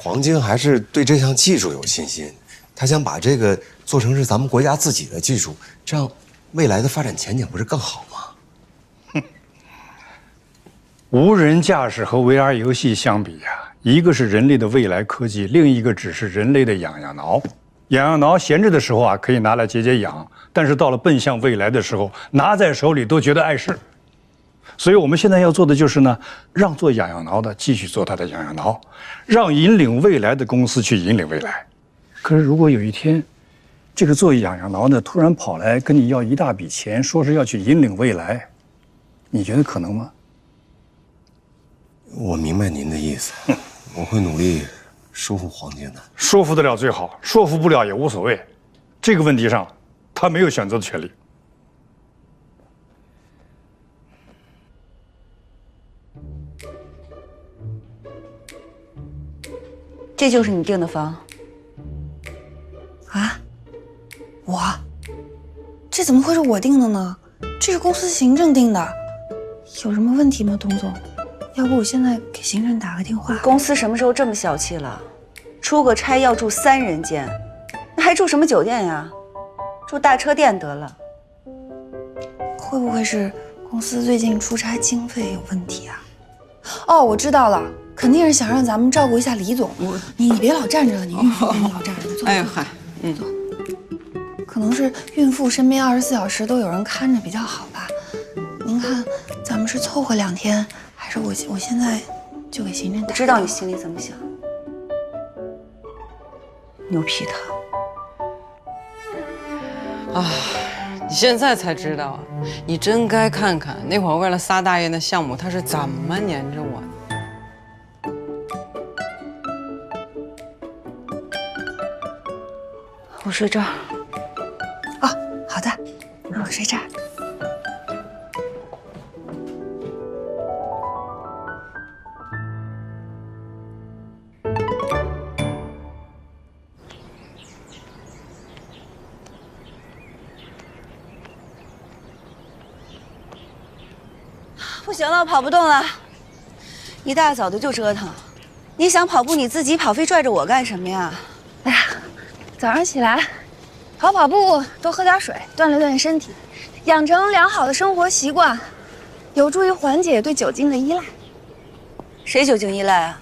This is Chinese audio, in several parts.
黄晶还是对这项技术有信心，他想把这个做成是咱们国家自己的技术，这样未来的发展前景不是更好吗？哼，无人驾驶和 VR 游戏相比呀，一个是人类的未来科技，另一个只是人类的痒痒挠。痒痒挠闲着的时候啊，可以拿来解解痒，但是到了奔向未来的时候，拿在手里都觉得碍事。所以我们现在要做的就是呢，让做痒痒挠的继续做它的痒痒挠，让引领未来的公司去引领未来。可是如果有一天，这个做痒痒挠的突然跑来跟你要一大笔钱，说是要去引领未来，你觉得可能吗？我明白您的意思，我会努力说服黄晶的。说服得了最好，说服不了也无所谓。这个问题上，他没有选择的权利。这就是你订的房啊？这怎么会是我订的呢？这是公司行政订的，有什么问题吗，董总？要不我现在给行政打个电话。公司什么时候这么小气了？出个差要住3人间，那还住什么酒店呀？住大车店得了。会不会是公司最近出差经费有问题啊？哦，我知道了，肯定是想让咱们照顾一下李总。你别老站着了，你孕妇别老站着。坐。哎呦嗨，坐。可能是孕妇身边24小时都有人看着比较好吧？您看，咱们是凑合2天，还是我现在就给行政打？我知道你心里怎么想。牛皮糖。啊，你现在才知道啊！你真该看看那会儿为了撒大爷的项目，他是怎么黏着我的。我睡这儿。哦，好的，那我睡这儿。不行了，我跑不动了。一大早的就折腾，你想跑步你自己跑，非拽着我干什么呀？哎呀，早上起来跑跑步，多喝点水，锻炼锻炼身体，养成良好的生活习惯，有助于缓解对酒精的依赖。谁酒精依赖啊？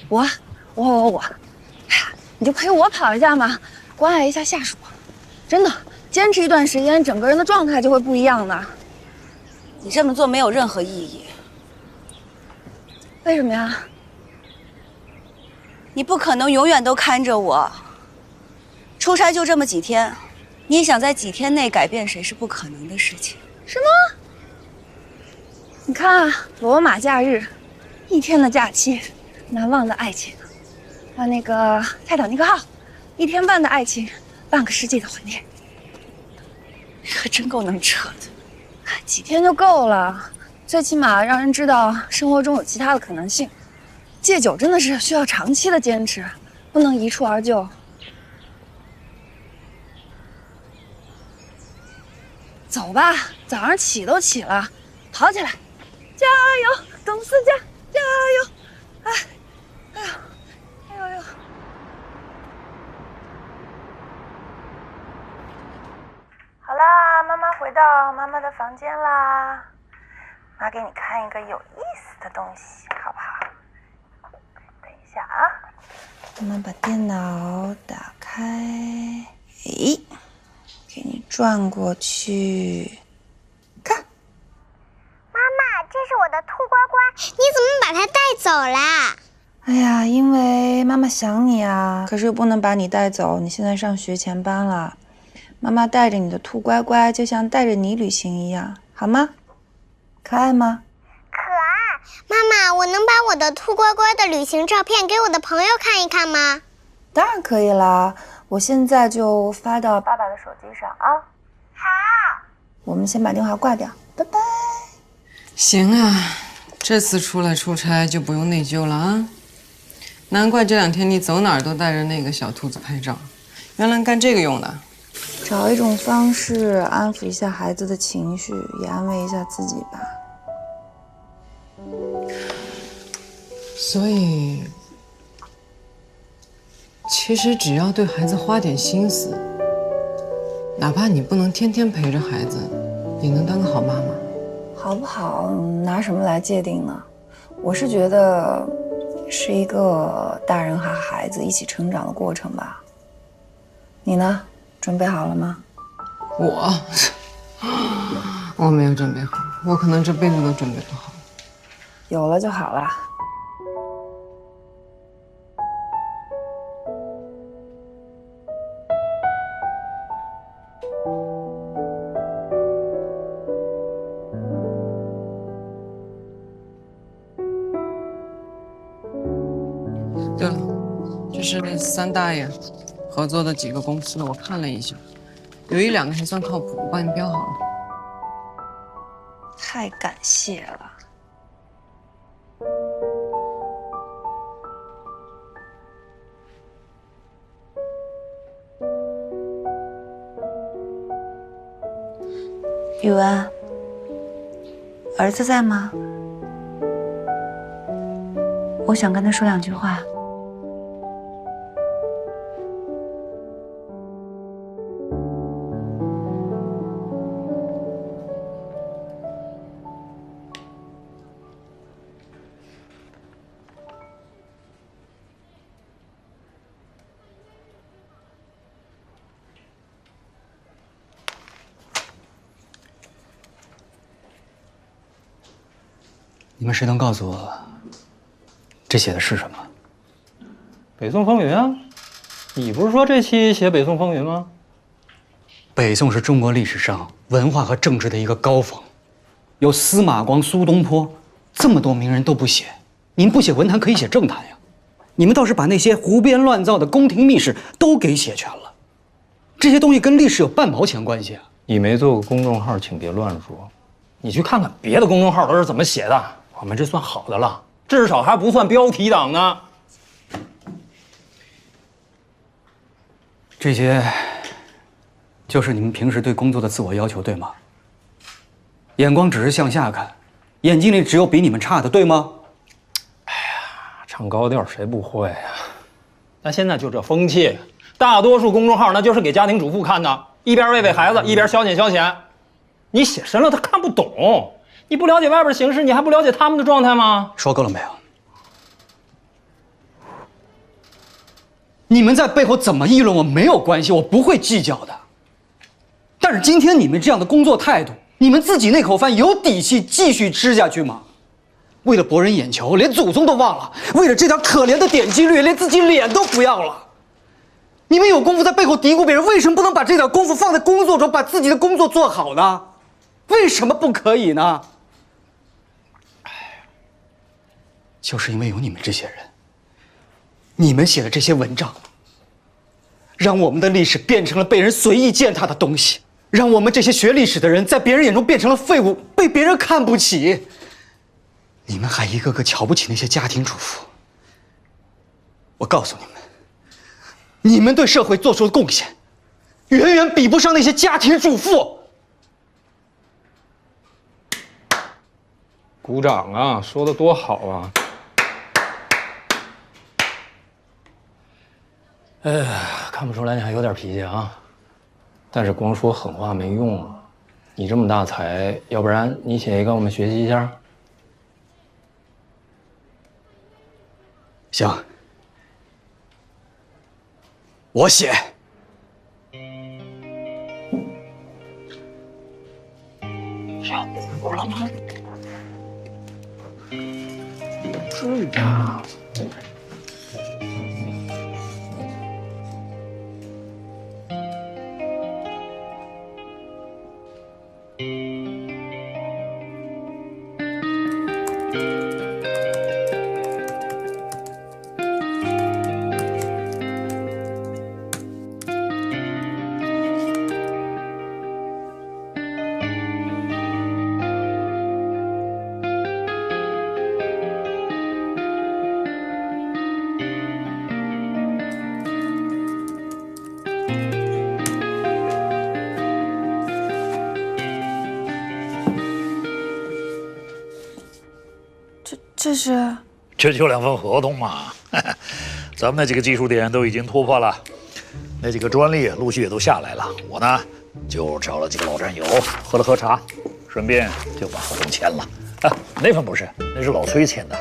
我，哎呀，你就陪我跑一下嘛，关爱一下下属。真的，坚持一段时间，整个人的状态就会不一样的。你这么做没有任何意义。为什么呀？你不可能永远都看着我。出差就这么几天，你想在几天内改变谁是不可能的事情。什么？你看啊，罗马假日，1天的假期，难忘的爱情；还有那个泰坦尼克号，1天半的爱情，半个世纪的怀念。你可真够能扯的。几天就够了，最起码让人知道生活中有其他的可能性。戒酒真的是需要长期的坚持，不能一蹴而就。走吧，早上起都起了，跑起来，加油，董思佳，加油！哎呦，哎呦！好啦，妈妈回到妈妈的房间啦。妈给你看一个有意思的东西，好不好？等一下啊，妈妈把电脑打开，哎，给你转过去，看。妈妈，这是我的兔乖乖，你怎么把它带走啦？哎呀，因为妈妈想你啊，可是又不能把你带走，你现在上学前班了。妈妈带着你的兔乖乖，就像带着你旅行一样，好吗？可爱吗？可爱。妈妈，我能把我的兔乖乖的旅行照片给我的朋友看一看吗？当然可以啦，我现在就发到爸爸的手机上啊。好。我们先把电话挂掉，拜拜。行啊，这次出来出差就不用内疚了啊。难怪这2天你走哪儿都带着那个小兔子拍照，原来干这个用的。找一种方式安抚一下孩子的情绪，也安慰一下自己吧。所以，其实只要对孩子花点心思，哪怕你不能天天陪着孩子，也能当个好妈妈。好不好，拿什么来界定呢？我是觉得是一个大人和孩子一起成长的过程吧。你呢？准备好了吗？我没有准备好，我可能这辈子都准备不好。有了就好了。对了，这是3大爷合作的几个公司，我看了一下，有1、2个还算靠谱，我帮你标好了。太感谢了。宇文，儿子在吗？我想跟他说2句话。你们谁能告诉我，这写的是什么？北宋风云啊！你不是说这期写北宋风云吗？北宋是中国历史上文化和政治的一个高峰，有司马光、苏东坡，这么多名人都不写，你们不写文坛可以写政坛呀。你们倒是把那些胡编乱造的宫廷秘史都给写全了，这些东西跟历史有半毛钱关系啊！你没做过公众号，请别乱说。你去看看别的公众号都是怎么写的，我们这算好的了，至少还不算标题党呢。这些就是你们平时对工作的自我要求，对吗？眼光只是向下看，眼睛里只有比你们差的，对吗？唱高调谁不会啊？但现在就这风气，大多数公众号那就是给家庭主妇看的，一边喂孩子，一边消遣消遣。你写深了他看不懂，你不了解外边形势，你还不了解他们的状态吗？说够了没有？你们在背后怎么议论我没有关系，我不会计较的。但是今天你们这样的工作态度，你们自己那口饭有底气继续吃下去吗？为了博人眼球，连祖宗都忘了；为了这点可怜的点击率，连自己脸都不要了。你们有功夫在背后嘀咕别人，为什么不能把这点功夫放在工作中，把自己的工作做好呢？为什么不可以呢？就是因为有你们这些人，你们写的这些文章，让我们的历史变成了被人随意践踏的东西，让我们这些学历史的人在别人眼中变成了废物，被别人看不起。你们还一个个瞧不起那些家庭主妇。我告诉你们，你们对社会做出的贡献，远远比不上那些家庭主妇。鼓掌啊，说的多好啊！哎呀，看不出来你还有点脾气啊。但是光说狠话没用，你这么大才，要不然你写一个我们学习一下。行，我写。要哭了吗？是呀。这是？这就2份合同嘛，咱们那几个技术点都已经突破了，那几个专利陆续也都下来了。我呢，就找了几个老战友喝了喝茶，顺便就把合同签了。啊，那份不是，那是老崔签的。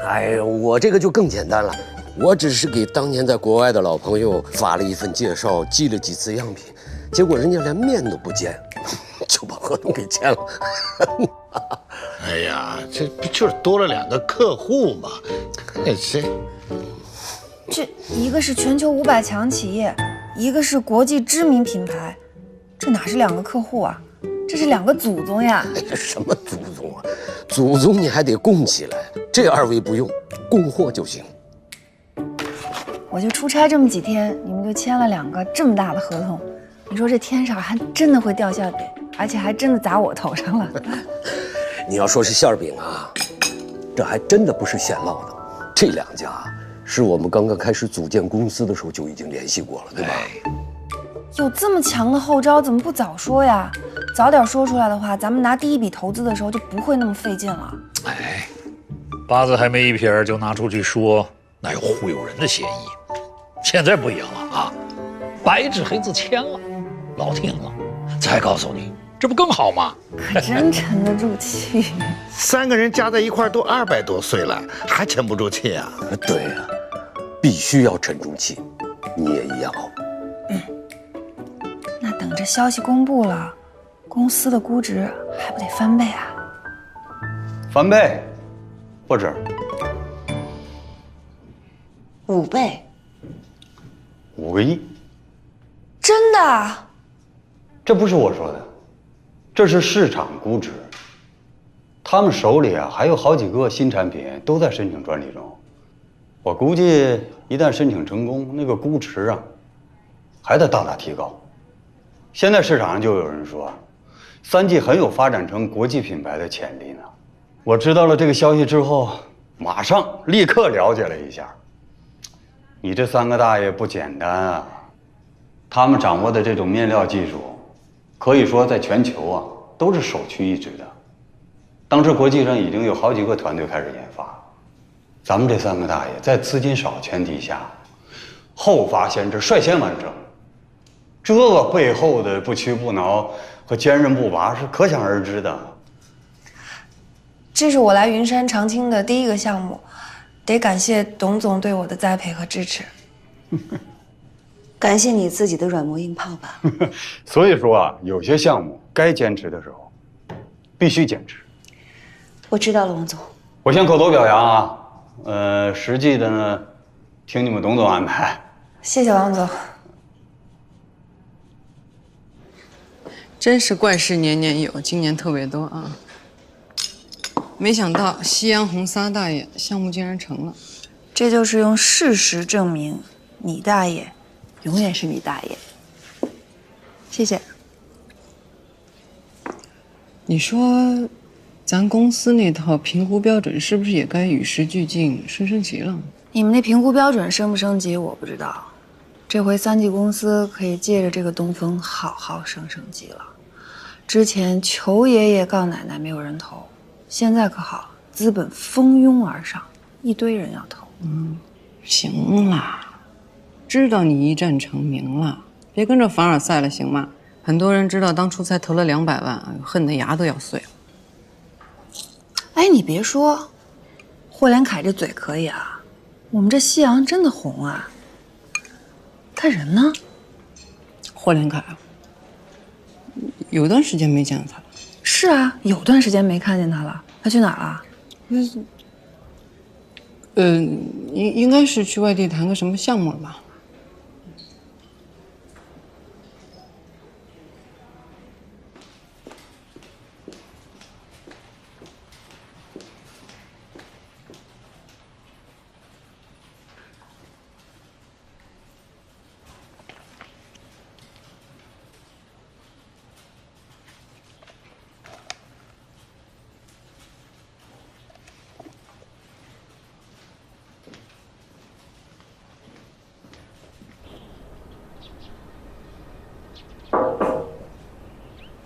哎，我这个就更简单了，我只是给当年在国外的老朋友发了一份介绍，寄了几次样品，结果人家连面都不见，就把合同给签了。哎呀，这不就是多了2个客户吗？这一个是全球500强企业，一个是国际知名品牌，这哪是2个客户啊？这是2个祖宗呀！哎，什么祖宗啊？祖宗你还得供起来，这2位不用，供货就行。我就出差这么几天，你们就签了2个这么大的合同，你说这天上还真的会掉馅饼，而且还真的砸我头上了。你要说是馅饼啊，这还真的不是现烙的，这2家是我们刚刚开始组建公司的时候就已经联系过了，对吧？有这么强的后招，怎么不早说呀？早点说出来的话，咱们拿第1笔投资的时候就不会那么费劲了。哎，八字还没一撇就拿出去说，那有忽悠人的嫌疑。现在不一样了啊，白纸黑字签了，老听了，再告诉你，这不更好吗？可真沉得住气。3个人加在一块都200多岁了，还沉不住气啊？对呀，必须要沉住气，你也一样。那等着消息公布了，公司的估值还不得翻倍啊？翻倍，不止5倍，5个亿。真的？这不是我说的，这是市场估值。他们手里还有好几个新产品都在申请专利中，我估计一旦申请成功，那个估值还得大大提高。现在市场上就有人说，3G 很有发展成国际品牌的潜力呢。我知道了这个消息之后，马上立刻了解了一下。你这3个大爷不简单啊，他们掌握的这种面料技术，可以说在全球都是首屈一指的。当时国际上已经有好几个团队开始研发，咱们这3个大爷在资金少的前提下，后发先至，率先完成。这个背后的不屈不挠和坚韧不拔是可想而知的。这是我来云山长青的第1个项目，得感谢董总对我的栽培和支持。感谢你自己的软磨硬泡吧。所以说有些项目该坚持的时候，必须坚持。我知道了，王总。我先口头表扬实际的呢，听你们董总安排。谢谢王总。真是怪事年年有，今年特别多啊！没想到夕阳红撒大爷项目竟然成了，这就是用事实证明你大爷永远是你大爷。谢谢。你说，咱公司那套评估标准是不是也该与时俱进、升级了？你们那评估标准升不升级我不知道，这回3G 公司可以借着这个东风好好升级了。之前求爷爷告奶奶没有人投，现在可好，资本蜂拥而上，一堆人要投。行啦，知道你一战成名了，别跟着凡尔赛了，行吗？很多人知道当初才投了200万，恨得牙都要碎了。哎，你别说，霍连凯这嘴可以啊，我们这夕阳真的红啊。他人呢？霍连凯有段时间没见到他了。是啊，有段时间没看见他了。他去哪儿了？应该是去外地谈个什么项目了吧？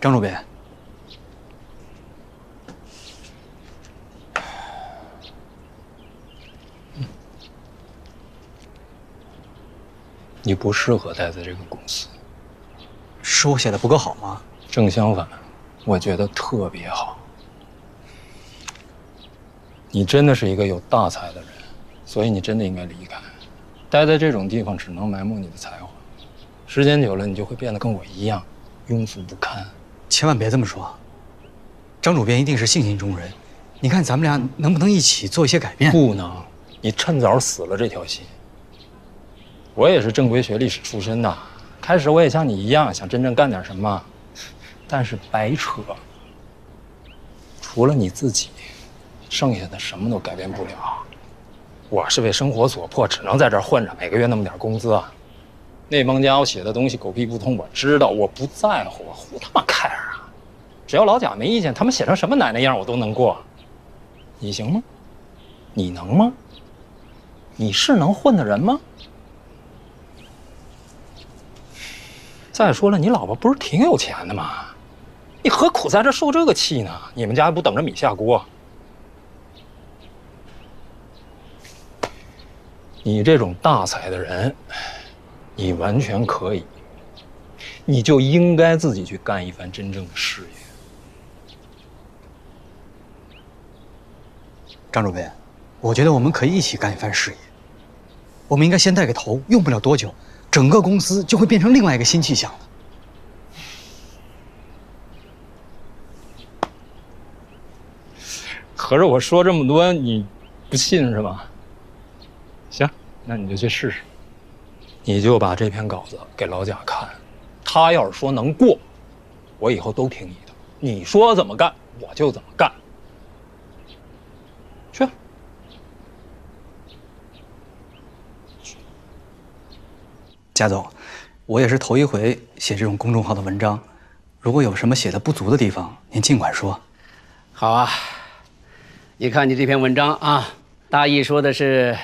张主编，你不适合待在这个公司。是我写的不够好吗？正相反，我觉得特别好。你真的是一个有大才的人，所以你真的应该离开。待在这种地方只能埋没你的才华，时间久了你就会变得跟我一样，庸俗不堪。千万别这么说，张主编一定是性情中人。你看咱们俩能不能一起做一些改变？不能，你趁早死了这条心。我也是正规学历史出身的，开始我也像你一样想真正干点什么，但是白扯。除了你自己，剩下的什么都改变不了。我是为生活所迫，只能在这儿混着，每个月那么点工资。那帮家伙写的东西狗屁不通，我知道，我不在乎，我胡他妈care啊！只要老贾没意见，他们写成什么奶奶样我都能过。你行吗？你能吗？你是能混的人吗？再说了，你老婆不是挺有钱的吗？你何苦在这受这个气呢？你们家不等着米下锅？你这种大才的人，你完全可以，你就应该自己去干一番真正的事业。张主编，我觉得我们可以一起干一番事业。我们应该先带个头，用不了多久，整个公司就会变成另外一个新气象的。合着我说这么多，你不信是吧？行，那你就去试试。你就把这篇稿子给老贾看，他要是说能过，我以后都听你的。你说怎么干，我就怎么干。去。贾总，我也是头一回写这种公众号的文章，如果有什么写的不足的地方，您尽管说。好啊，你看你这篇文章啊，大意说的是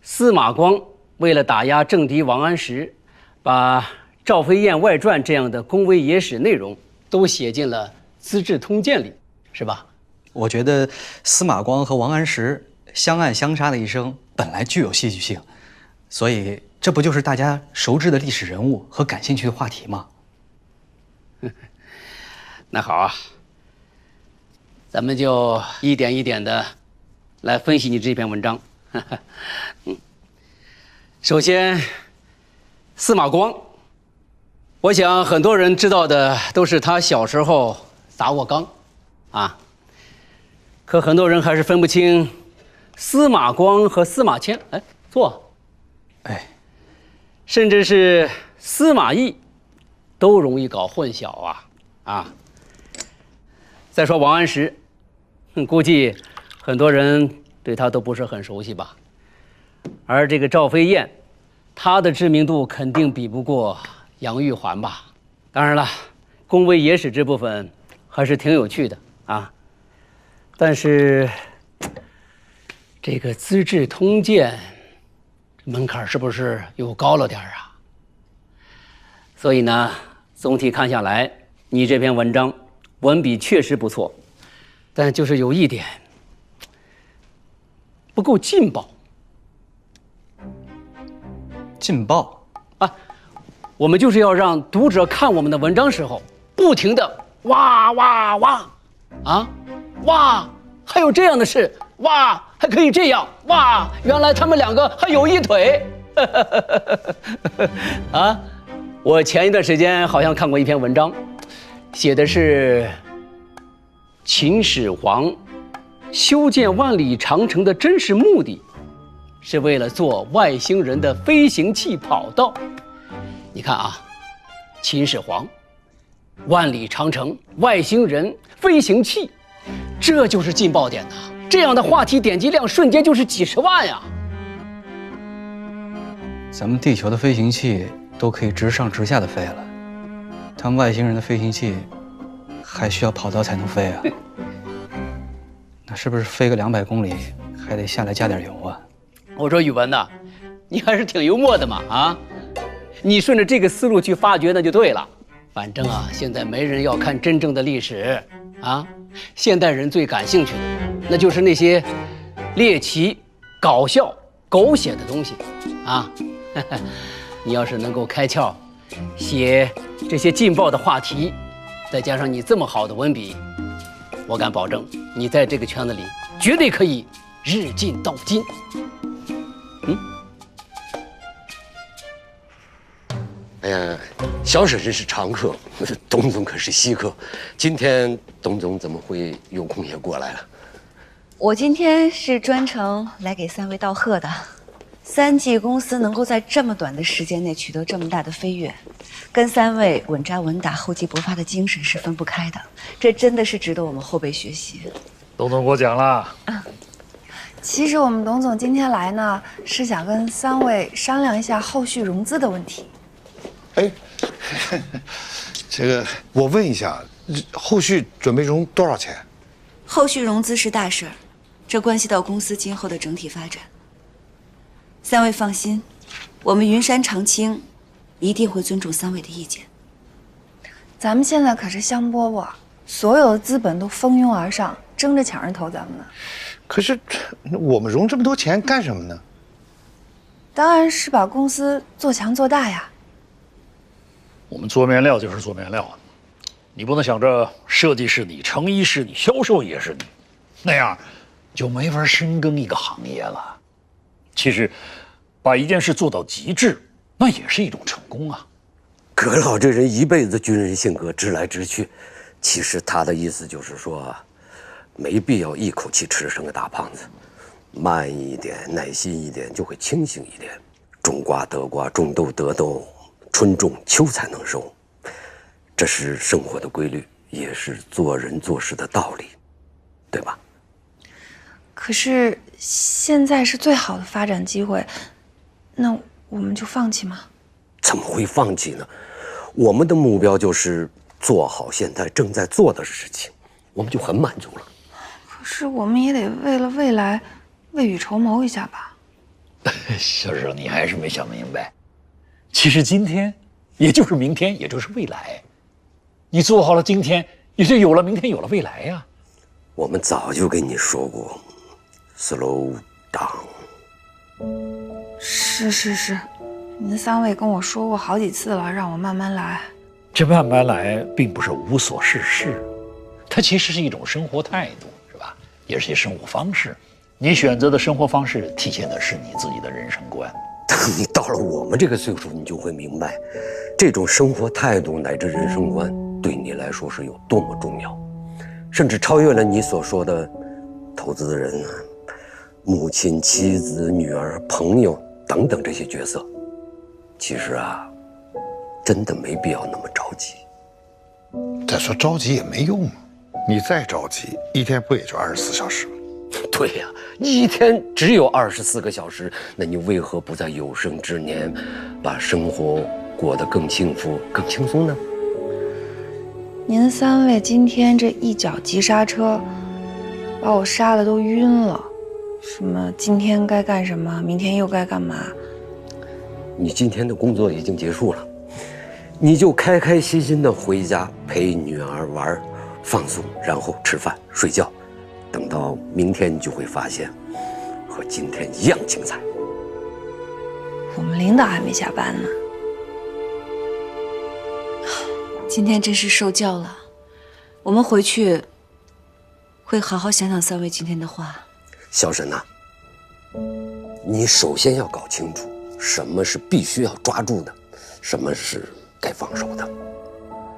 司马光为了打压政敌王安石，把赵飞燕外传这样的恭维野史内容都写进了《资治通鉴》里，是吧？我觉得司马光和王安石相爱相杀的一生本来具有戏剧性，所以这不就是大家熟知的历史人物和感兴趣的话题吗？那好啊，咱们就一点一点的来分析你这篇文章。首先，司马光，我想很多人知道的都是他小时候砸过缸，啊，可很多人还是分不清司马光和司马迁，哎，错，哎，甚至是司马懿，都容易搞混淆啊。再说王安石，估计很多人对他都不是很熟悉吧。而这个赵飞燕，她的知名度肯定比不过杨玉环吧。当然了，恭维野史这部分还是挺有趣的啊。但是这个《资治通鉴》门槛是不是又高了点啊？所以呢，总体看下来，你这篇文章文笔确实不错，但就是有一点不够劲爆。劲爆啊！我们就是要让读者看我们的文章时候，不停的哇哇哇，啊，哇，还有这样的事，哇，还可以这样，哇，原来他们两个还有一腿，啊！我前一段时间好像看过一篇文章，写的是秦始皇修建万里长城的真实目的，是为了做外星人的飞行器跑道。你看啊，秦始皇、万里长城、外星人、飞行器，这就是劲爆点呐！这样的话题点击量瞬间就是几十万呀！咱们地球的飞行器都可以直上直下的飞了，他们外星人的飞行器还需要跑道才能飞啊？那是不是飞个200公里还得下来加点油啊？我说宇文呐，你还是挺幽默的嘛啊！你顺着这个思路去发掘那就对了。反正啊，现在没人要看真正的历史啊，现代人最感兴趣的那就是那些猎奇、搞笑、狗血的东西啊。你要是能够开窍，写这些劲爆的话题，再加上你这么好的文笔，我敢保证，你在这个圈子里绝对可以日进斗金。哎呀，小婶婶是常客，董总可是稀客。今天董总怎么会有空也过来了？我今天是专程来给3位道贺的。3G 公司能够在这么短的时间内取得这么大的飞跃，跟3位稳扎稳打、厚积薄发的精神是分不开的。这真的是值得我们后辈学习。董总过奖了。其实我们董总今天来呢，是想跟3位商量一下后续融资的问题。哎，这个我问一下，后续准备融多少钱？后续融资是大事儿，这关系到公司今后的整体发展。3位放心，我们云山长青一定会尊重3位的意见。咱们现在可是香饽饽，所有的资本都蜂拥而上，争着抢着投咱们呢。可是我们融这么多钱干什么呢？当然是把公司做强做大呀。我们做面料就是做面料，你不能想着设计是你，成衣是你，销售也是你，那样就没法深耕一个行业了。其实，把一件事做到极致，那也是一种成功啊。葛老这人一辈子军人性格，直来直去。其实他的意思就是说，没必要一口气吃成个大胖子，慢一点，耐心一点，就会清醒一点。种瓜得瓜，种豆得豆。春种秋才能收，这是生活的规律，也是做人做事的道理，对吧？可是现在是最好的发展机会，那我们就放弃吗？怎么会放弃呢？我们的目标就是做好现在正在做的事情，我们就很满足了。可是我们也得为了未来未雨绸缪一下吧。小时候你还是没想明白。其实今天，也就是明天，也就是未来。你做好了今天，也就有了明天，有了未来呀。我们早就跟你说过 ，slow down。是，您3位跟我说过好几次了，让我慢慢来。这慢慢来，并不是无所事事，它其实是一种生活态度，是吧？也是一生活方式。你选择的生活方式，体现的是你自己的人生观。等你到了我们这个岁数，你就会明白，这种生活态度乃至人生观对你来说是有多么重要，甚至超越了你所说的投资人啊、母亲、妻子、女儿、朋友等等这些角色。其实啊，真的没必要那么着急。再说着急也没用啊，你再着急，一天不也就24小时吗？对呀，一天只有24个小时，那你为何不在有生之年，把生活过得更幸福、更轻松呢？您3位今天这一脚急刹车，把我刹得都晕了。什么今天该干什么，明天又该干嘛？你今天的工作已经结束了，你就开开心心的回家陪女儿玩、放松，然后吃饭睡觉。等到明天，你就会发现，和今天一样精彩。我们领导还没下班呢。今天真是受教了，我们回去会好好想想3位今天的话。小沈呐，你首先要搞清楚什么是必须要抓住的，什么是该放手的。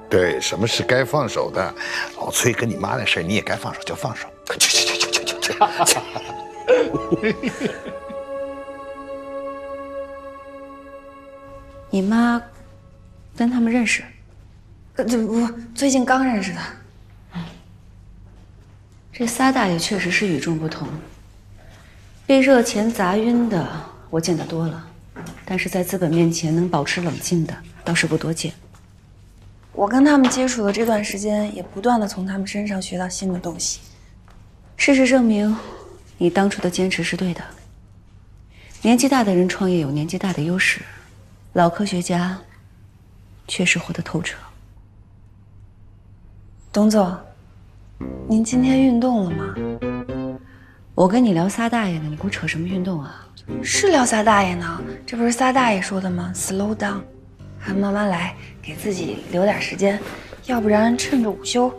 对，什么是该放手的？老崔跟你妈那事儿，你也该放手就放手。去！你妈跟他们认识？不，最近刚认识的。这仨大爷确实是与众不同，被热钱砸晕的我见得多了，但是在资本面前能保持冷静的倒是不多见。我跟他们接触的这段时间，也不断的从他们身上学到新的东西。事实证明，你当初的坚持是对的。年纪大的人创业有年纪大的优势，老科学家确实活得透彻。董总，您今天运动了吗？我跟你聊仨大爷呢，你给我扯什么运动啊？是聊仨大爷呢，这不是仨大爷说的吗 ？Slow down， 还慢慢来，给自己留点时间，要不然趁着午休，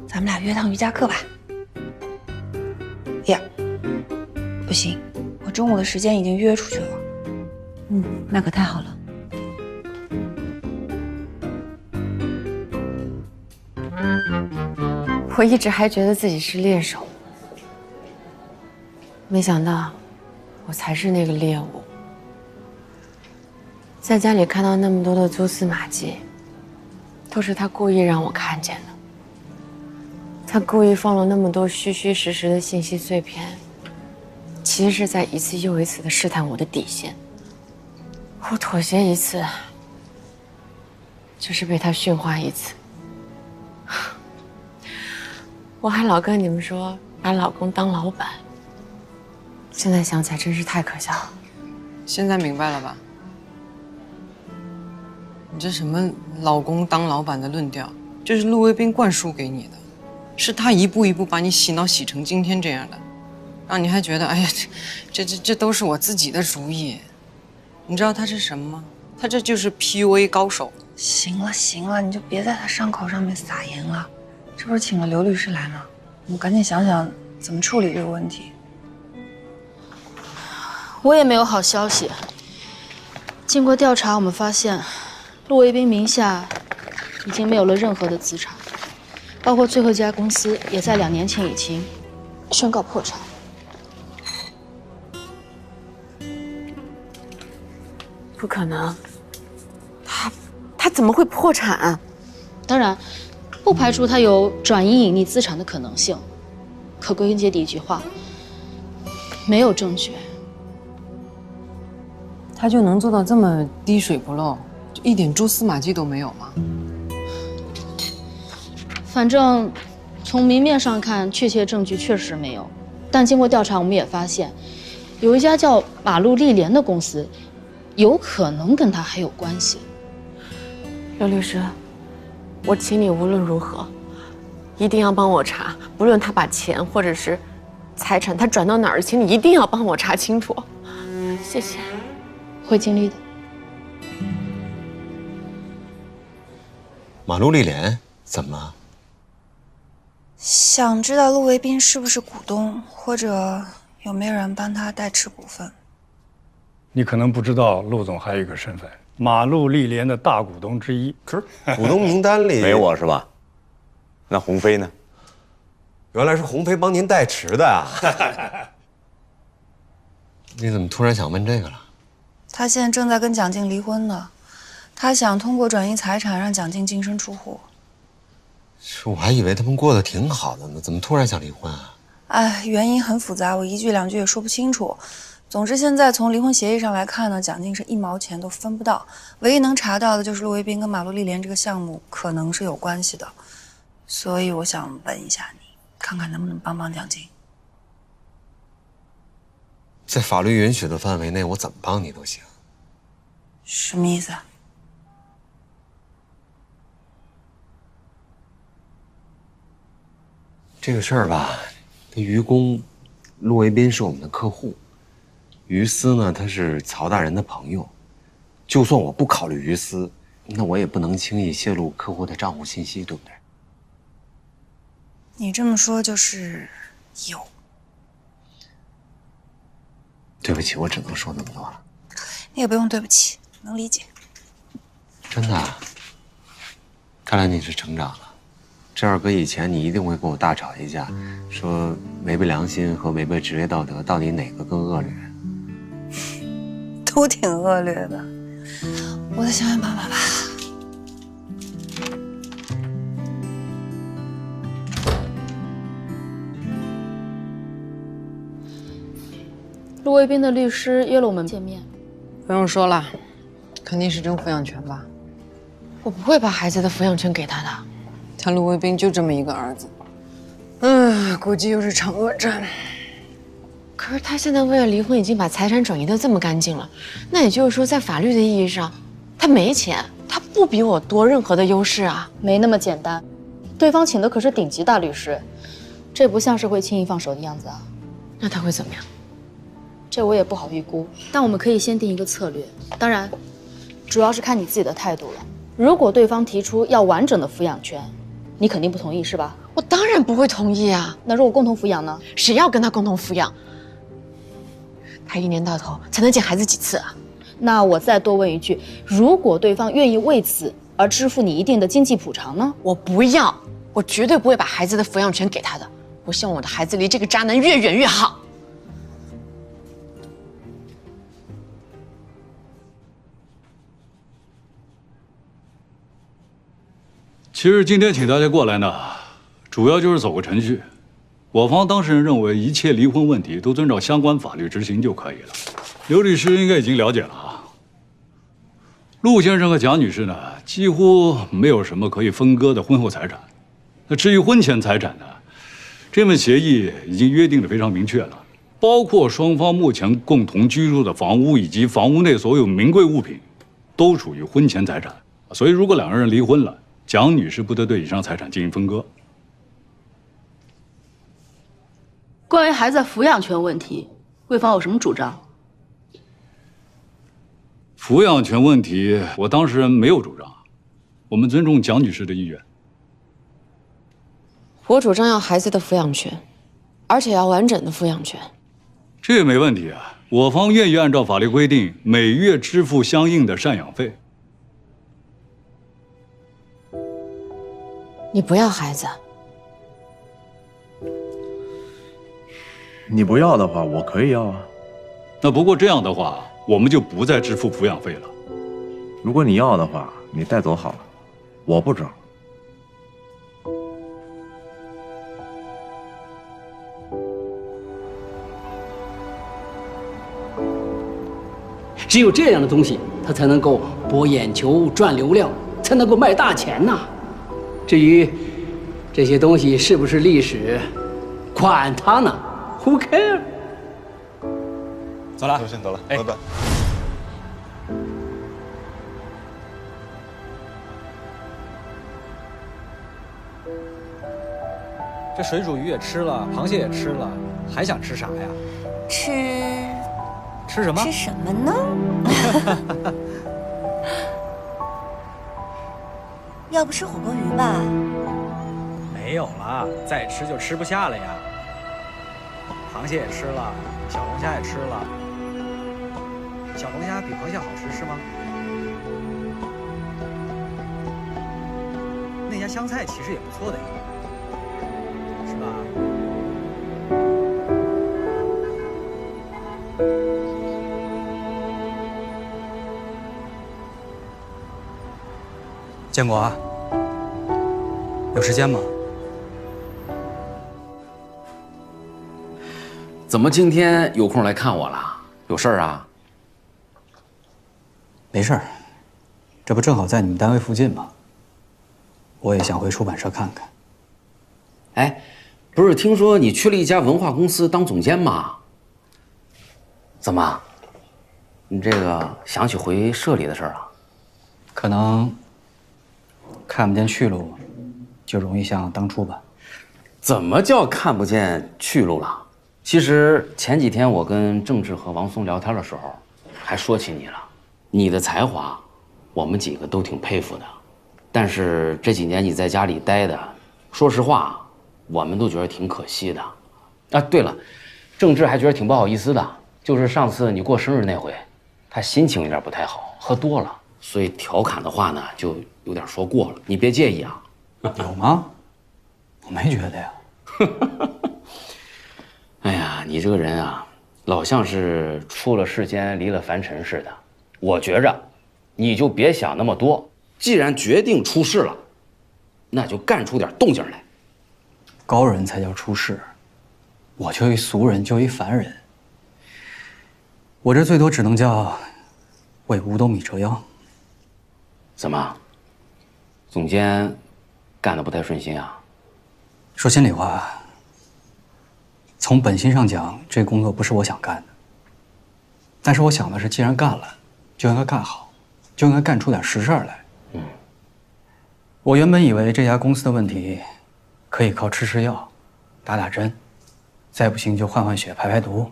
咱们俩约趟瑜伽课吧。呀，不行，我中午的时间已经约出去了。那可太好了。我一直还觉得自己是猎手，没想到我才是那个猎物。在家里看到那么多的蛛丝马迹，都是他故意让我看见的。他故意放了那么多虚虚实实的信息碎片，其实是在一次又一次的试探我的底线。我妥协一次，就是被他驯化一次。我还老跟你们说把老公当老板，现在想起来真是太可笑了。现在明白了吧？你这什么老公当老板的论调，这是陆卫兵灌输给你的，是他一步一步把你洗脑洗成今天这样的，让你还觉得哎呀，这都是我自己的主意。你知道他是什么吗？他这就是 PUA 高手。行了行了，你就别在他伤口上面撒盐了。这不是请了刘律师来吗？我们赶紧想想怎么处理这个问题。我也没有好消息。经过调查，我们发现陆卫兵名下已经没有了任何的资产，包括最后一家公司也在2年前已经宣告破产。不可能，他怎么会破产？当然，不排除他有转移隐匿资产的可能性。可归根结底一句话，没有证据。他就能做到这么滴水不漏，就一点蛛丝马迹都没有吗？反正从明面上看，确切证据确实没有。但经过调查，我们也发现，有一家叫马路丽莲的公司，有可能跟他还有关系。刘律师，我请你无论如何，一定要帮我查，不论他把钱或者是财产他转到哪儿，请你一定要帮我查清楚。谢谢。会尽力的。马路丽莲怎么了？想知道陆卫兵是不是股东，或者有没有人帮他代持股份？你可能不知道，陆总还有一个身份，马路丽莲的大股东之一。可是股东名单里没我是吧？那鸿飞呢？原来是鸿飞帮您代持的啊！你怎么突然想问这个了？他现在正在跟蒋静离婚呢，他想通过转移财产让蒋静净身出户。我还以为他们过得挺好的呢，怎么突然想离婚啊？哎，原因很复杂，我一句两句也说不清楚。总之，现在从离婚协议上来看呢，蒋静是1毛钱都分不到，唯一能查到的就是陆卫兵跟马路丽莲这个项目可能是有关系的，所以我想问一下你，看看能不能帮帮蒋静。在法律允许的范围内，我怎么帮你都行。什么意思啊？这个事儿吧，这于公，陆卫兵是我们的客户，于私呢，他是曹大人的朋友。就算我不考虑于私，那我也不能轻易泄露客户的账户信息，对不对？你这么说就是有。对不起，我只能说那么多了。你也不用对不起，能理解。真的啊？看来你是成长了。这要搁以前，你一定会跟我大吵一架，说违背良心和违背职业道德到底哪个更恶劣？都挺恶劣的，我再想想办法吧。陆卫兵的律师约了我们见面。不用说了，肯定是争抚养权吧？我不会把孩子的抚养权给他的。他陆卫兵就这么一个儿子，估计又是场恶战。可是他现在为了离婚，已经把财产转移得这么干净了，那也就是说，在法律的意义上，他没钱，他不比我多任何的优势啊。没那么简单，对方请的可是顶级大律师，这不像是会轻易放手的样子啊。那他会怎么样？这我也不好预估，但我们可以先定一个策略。当然，主要是看你自己的态度了。如果对方提出要完整的抚养权，你肯定不同意是吧？我当然不会同意啊。那如果共同抚养呢？谁要跟他共同抚养？他一年到头才能见孩子几次啊？那我再多问一句，如果对方愿意为此而支付你一定的经济补偿呢？我不要，我绝对不会把孩子的抚养权给他的。我希望我的孩子离这个渣男越远越好。其实今天请大家过来呢，主要就是走个程序。我方当事人认为，一切离婚问题都遵照相关法律执行就可以了。刘律师应该已经了解了啊。陆先生和蒋女士呢，几乎没有什么可以分割的婚后财产。那至于婚前财产呢，这份协议已经约定得非常明确了，包括双方目前共同居住的房屋以及房屋内所有名贵物品，都属于婚前财产。所以，如果两个人离婚了，蒋女士不得对以上财产进行分割。关于孩子抚养权问题，贵方有什么主张？抚养权问题，我当事人没有主张，我们尊重蒋女士的意愿。我主张要孩子的抚养权，而且要完整的抚养权。这没问题啊，我方愿意按照法律规定，每月支付相应的赡养费。你不要孩子？你不要的话，我可以要啊。那不过这样的话，我们就不再支付抚养费了。如果你要的话，你带走好了，我不争。只有这样的东西，它才能够博眼球、赚流量，才能够卖大钱呐。至于这些东西是不是历史，管它呢 ，Who care？ 走了，先走了，拜拜。这水煮鱼也吃了，螃蟹也吃了，还想吃啥呀？吃什么？吃什么呢？要不吃火锅鱼吧？没有了，再吃就吃不下了呀。螃蟹也吃了，小龙虾也吃了。小龙虾比螃蟹好吃是吗？那家湘菜其实也不错的呀，是吧？建国啊，有时间吗？怎么今天有空来看我了？有事儿啊？没事儿，这不正好在你们单位附近吗？我也想回出版社看看。哎，不是听说你去了一家文化公司当总监吗？怎么？你这个想起回社里的事儿了？可能看不见去路，就容易像当初吧。怎么叫看不见去路了？其实前几天我跟郑智和王松聊天的时候，还说起你了。你的才华，我们几个都挺佩服的。但是这几年你在家里待的，说实话，我们都觉得挺可惜的。啊，对了，郑智还觉得挺不好意思的，就是上次你过生日那回，他心情有点不太好，喝多了，所以调侃的话呢，就有点说过了，你别介意啊。有吗？我没觉得呀。哎呀，你这个人啊，老像是出了世间离了凡尘似的。我觉着，你就别想那么多。既然决定出世了，那就干出点动静来。高人才叫出世，我就一俗人，就一凡人。我这最多只能叫为五斗米折腰。怎么，总监干得不太顺心啊？说心里话，从本心上讲，这工作不是我想干的。但是我想的是，既然干了，就应该干好，就应该干出点实事来。我原本以为这家公司的问题可以靠吃药、打针，再不行就换换血、排排毒，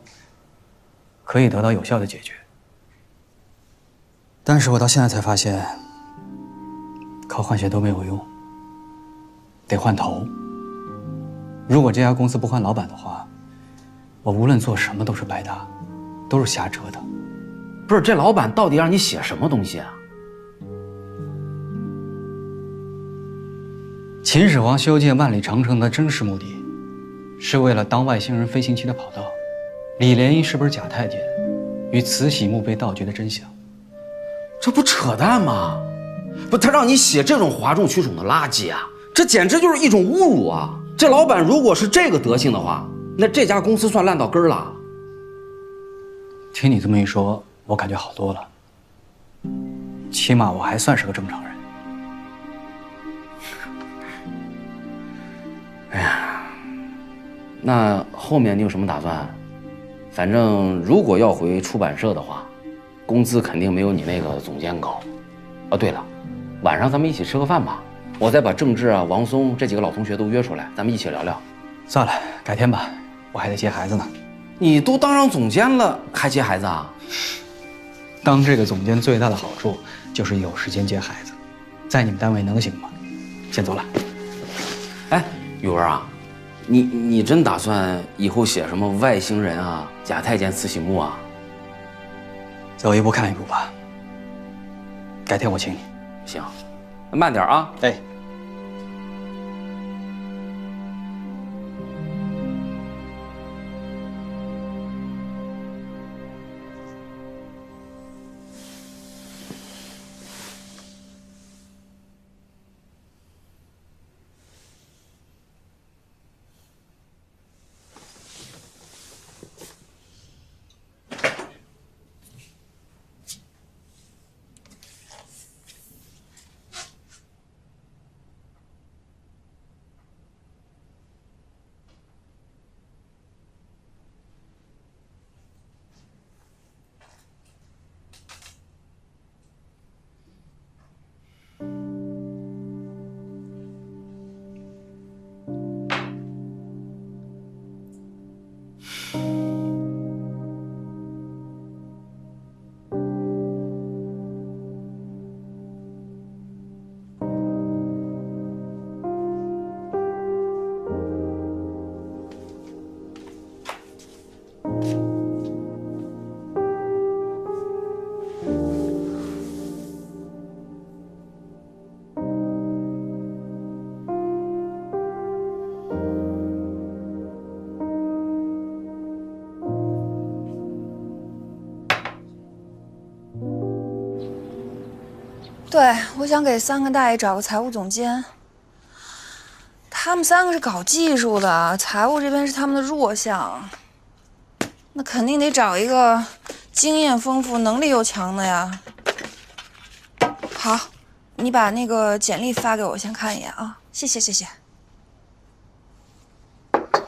可以得到有效的解决。但是我到现在才发现，靠换血都没有用，得换头。如果这家公司不换老板的话，我无论做什么都是白搭，都是瞎折腾。不是，这老板到底让你写什么东西啊？秦始皇修建万里长城的真实目的，是为了当外星人飞行器的跑道。李莲英是不是假太监，与慈禧墓被盗掘的真相，这不扯淡吗？不，他让你写这种哗众取宠的垃圾啊，这简直就是一种侮辱啊！这老板如果是这个德行的话，那这家公司算烂到根儿了。听你这么一说，我感觉好多了。起码我还算是个正常人。哎呀，那后面你有什么打算？反正如果要回出版社的话，工资肯定没有你那个总监高。哦，对了，晚上咱们一起吃个饭吧。我再把郑智啊、王松这几个老同学都约出来，咱们一起聊聊。算了，改天吧，我还得接孩子呢。你都当上总监了，还接孩子啊？当这个总监最大的好处就是有时间接孩子，在你们单位能行吗？先走了。哎，宇文啊，你真打算以后写什么外星人啊、假太监、慈禧墓啊？走一步看一步吧。改天我请你。行，慢点啊。哎。对，我想给3个大爷找个财务总监。他们3个是搞技术的，财务这边是他们的弱项，那肯定得找一个经验丰富、能力又强的呀。好，你把那个简历发给我，先看一眼啊。谢谢，谢谢。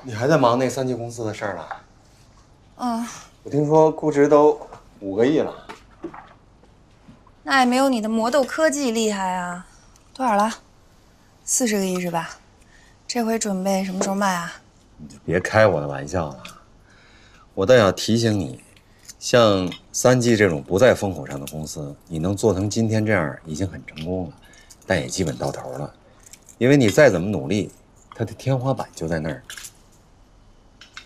你还在忙那3级公司的事儿呢？嗯，我听说估值都5个亿了。那也没有你的魔豆科技厉害啊。多少了？40个亿是吧？这回准备什么时候卖啊？你就别开我的玩笑了。我倒要提醒你，像3G这种不在风口上的公司，你能做成今天这样已经很成功了，但也基本到头了。因为你再怎么努力，它的天花板就在那儿。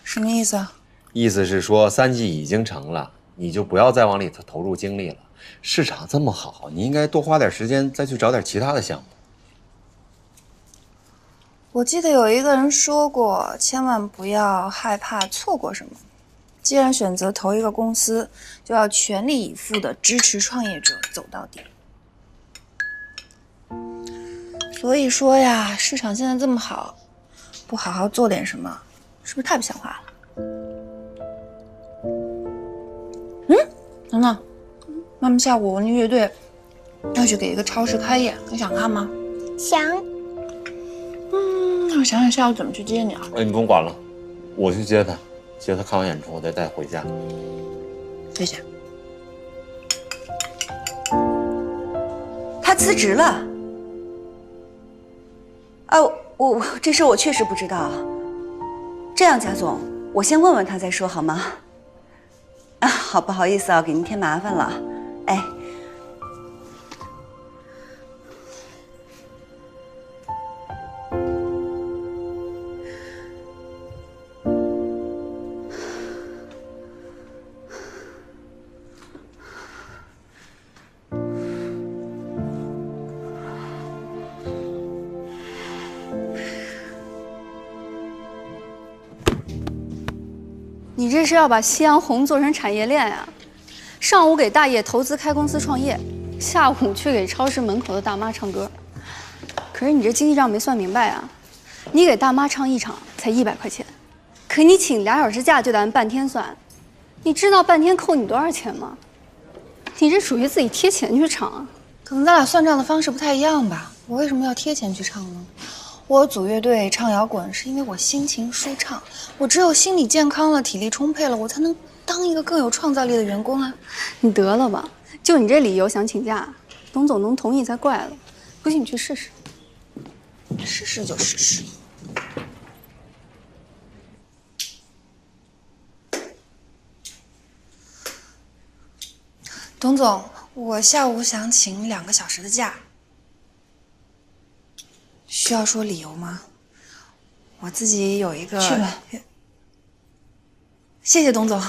什么意思啊？意思是说3G已经成了，你就不要再往里头投入精力了。市场这么好，你应该多花点时间再去找点其他的项目。我记得有一个人说过，千万不要害怕错过什么。既然选择投一个公司，就要全力以赴地支持创业者走到底。所以说呀，市场现在这么好，不好好做点什么，是不是太不像话了？等等，妈妈下午文艺乐队要去给一个超市开业，你想看吗？想。我想想下午怎么去接你啊？哎，你不用管了，我去接他，接他看完演出，我再带回家。谢谢。他辞职了。啊，我这事我确实不知道。这样，贾总，我先问问他再说好吗？啊，好，不好意思啊，给您添麻烦了。哎。你这是要把夕阳红做成产业链呀？上午给大爷投资开公司创业，下午去给超市门口的大妈唱歌。可是你这经济账没算明白啊！你给大妈唱一场才100块钱，可你请2小时假就得按半天算。你知道半天扣你多少钱吗？你这属于自己贴钱去唱啊？可能咱俩算账的方式不太一样吧？我为什么要贴钱去唱呢？我组乐队唱摇滚是因为我心情舒畅，我只有心理健康了，体力充沛了，我才能当一个更有创造力的员工啊！你得了吧，就你这理由想请假，董总能同意才怪了。不信你去试试。试试就试试。董总，我下午想请2个小时的假。需要说理由吗？我自己有一个。去吧。谢谢董总。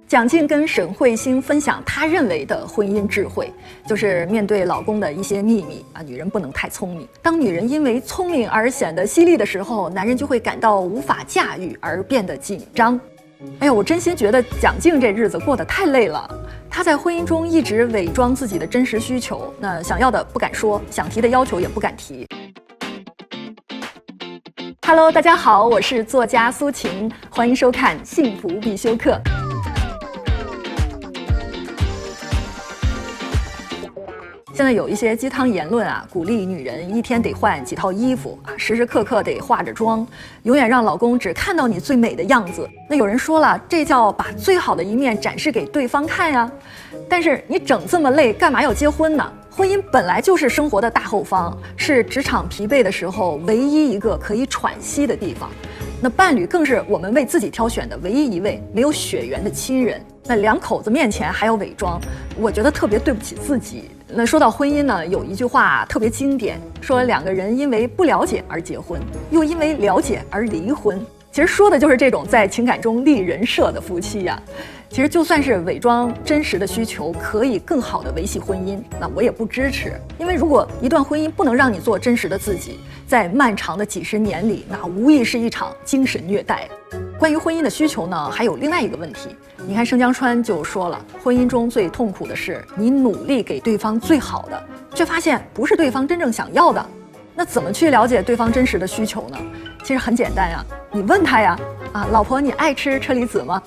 蒋劲跟沈慧欣分享她认为的婚姻智慧，就是面对老公的一些秘密啊，女人不能太聪明。当女人因为聪明而显得犀利的时候，男人就会感到无法驾驭而变得紧张。哎呀，我真心觉得蒋劲这日子过得太累了。她在婚姻中一直伪装自己的真实需求，那想要的不敢说，想提的要求也不敢提。Hello， 大家好，我是作家苏晴，欢迎收看《幸福必修课》。现在有一些鸡汤言论啊，鼓励女人一天得换几套衣服啊，时时刻刻得化着妆，永远让老公只看到你最美的样子。那有人说了，这叫把最好的一面展示给对方看呀。但是你整这么累，干嘛要结婚呢？婚姻本来就是生活的大后方，是职场疲惫的时候唯一一个可以喘息的地方。那伴侣更是我们为自己挑选的唯一一位没有血缘的亲人。那2口子面前还要伪装，我觉得特别对不起自己。那说到婚姻呢，有一句话特别经典，说2个人因为不了解而结婚，又因为了解而离婚。其实说的就是这种在情感中立人设的夫妻呀。其实就算是伪装真实的需求，可以更好的维系婚姻，那我也不支持。因为如果一段婚姻不能让你做真实的自己，在漫长的几10年里，那无疑是一场精神虐待。关于婚姻的需求呢，还有另外一个问题。你看盛江川就说了，婚姻中最痛苦的是你努力给对方最好的，却发现不是对方真正想要的。那怎么去了解对方真实的需求呢？其实很简单呀，你问他呀，啊，老婆你爱吃车厘子吗？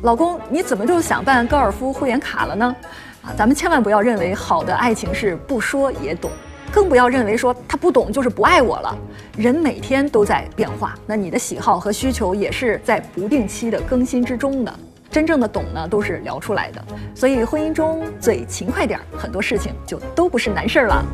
老公你怎么就想办高尔夫会员卡了呢？啊，咱们千万不要认为好的爱情是不说也懂，更不要认为说他不懂就是不爱我了。人每天都在变化，那你的喜好和需求也是在不定期的更新之中的。真正的懂呢，都是聊出来的。所以婚姻中嘴勤快点，很多事情就都不是难事儿了。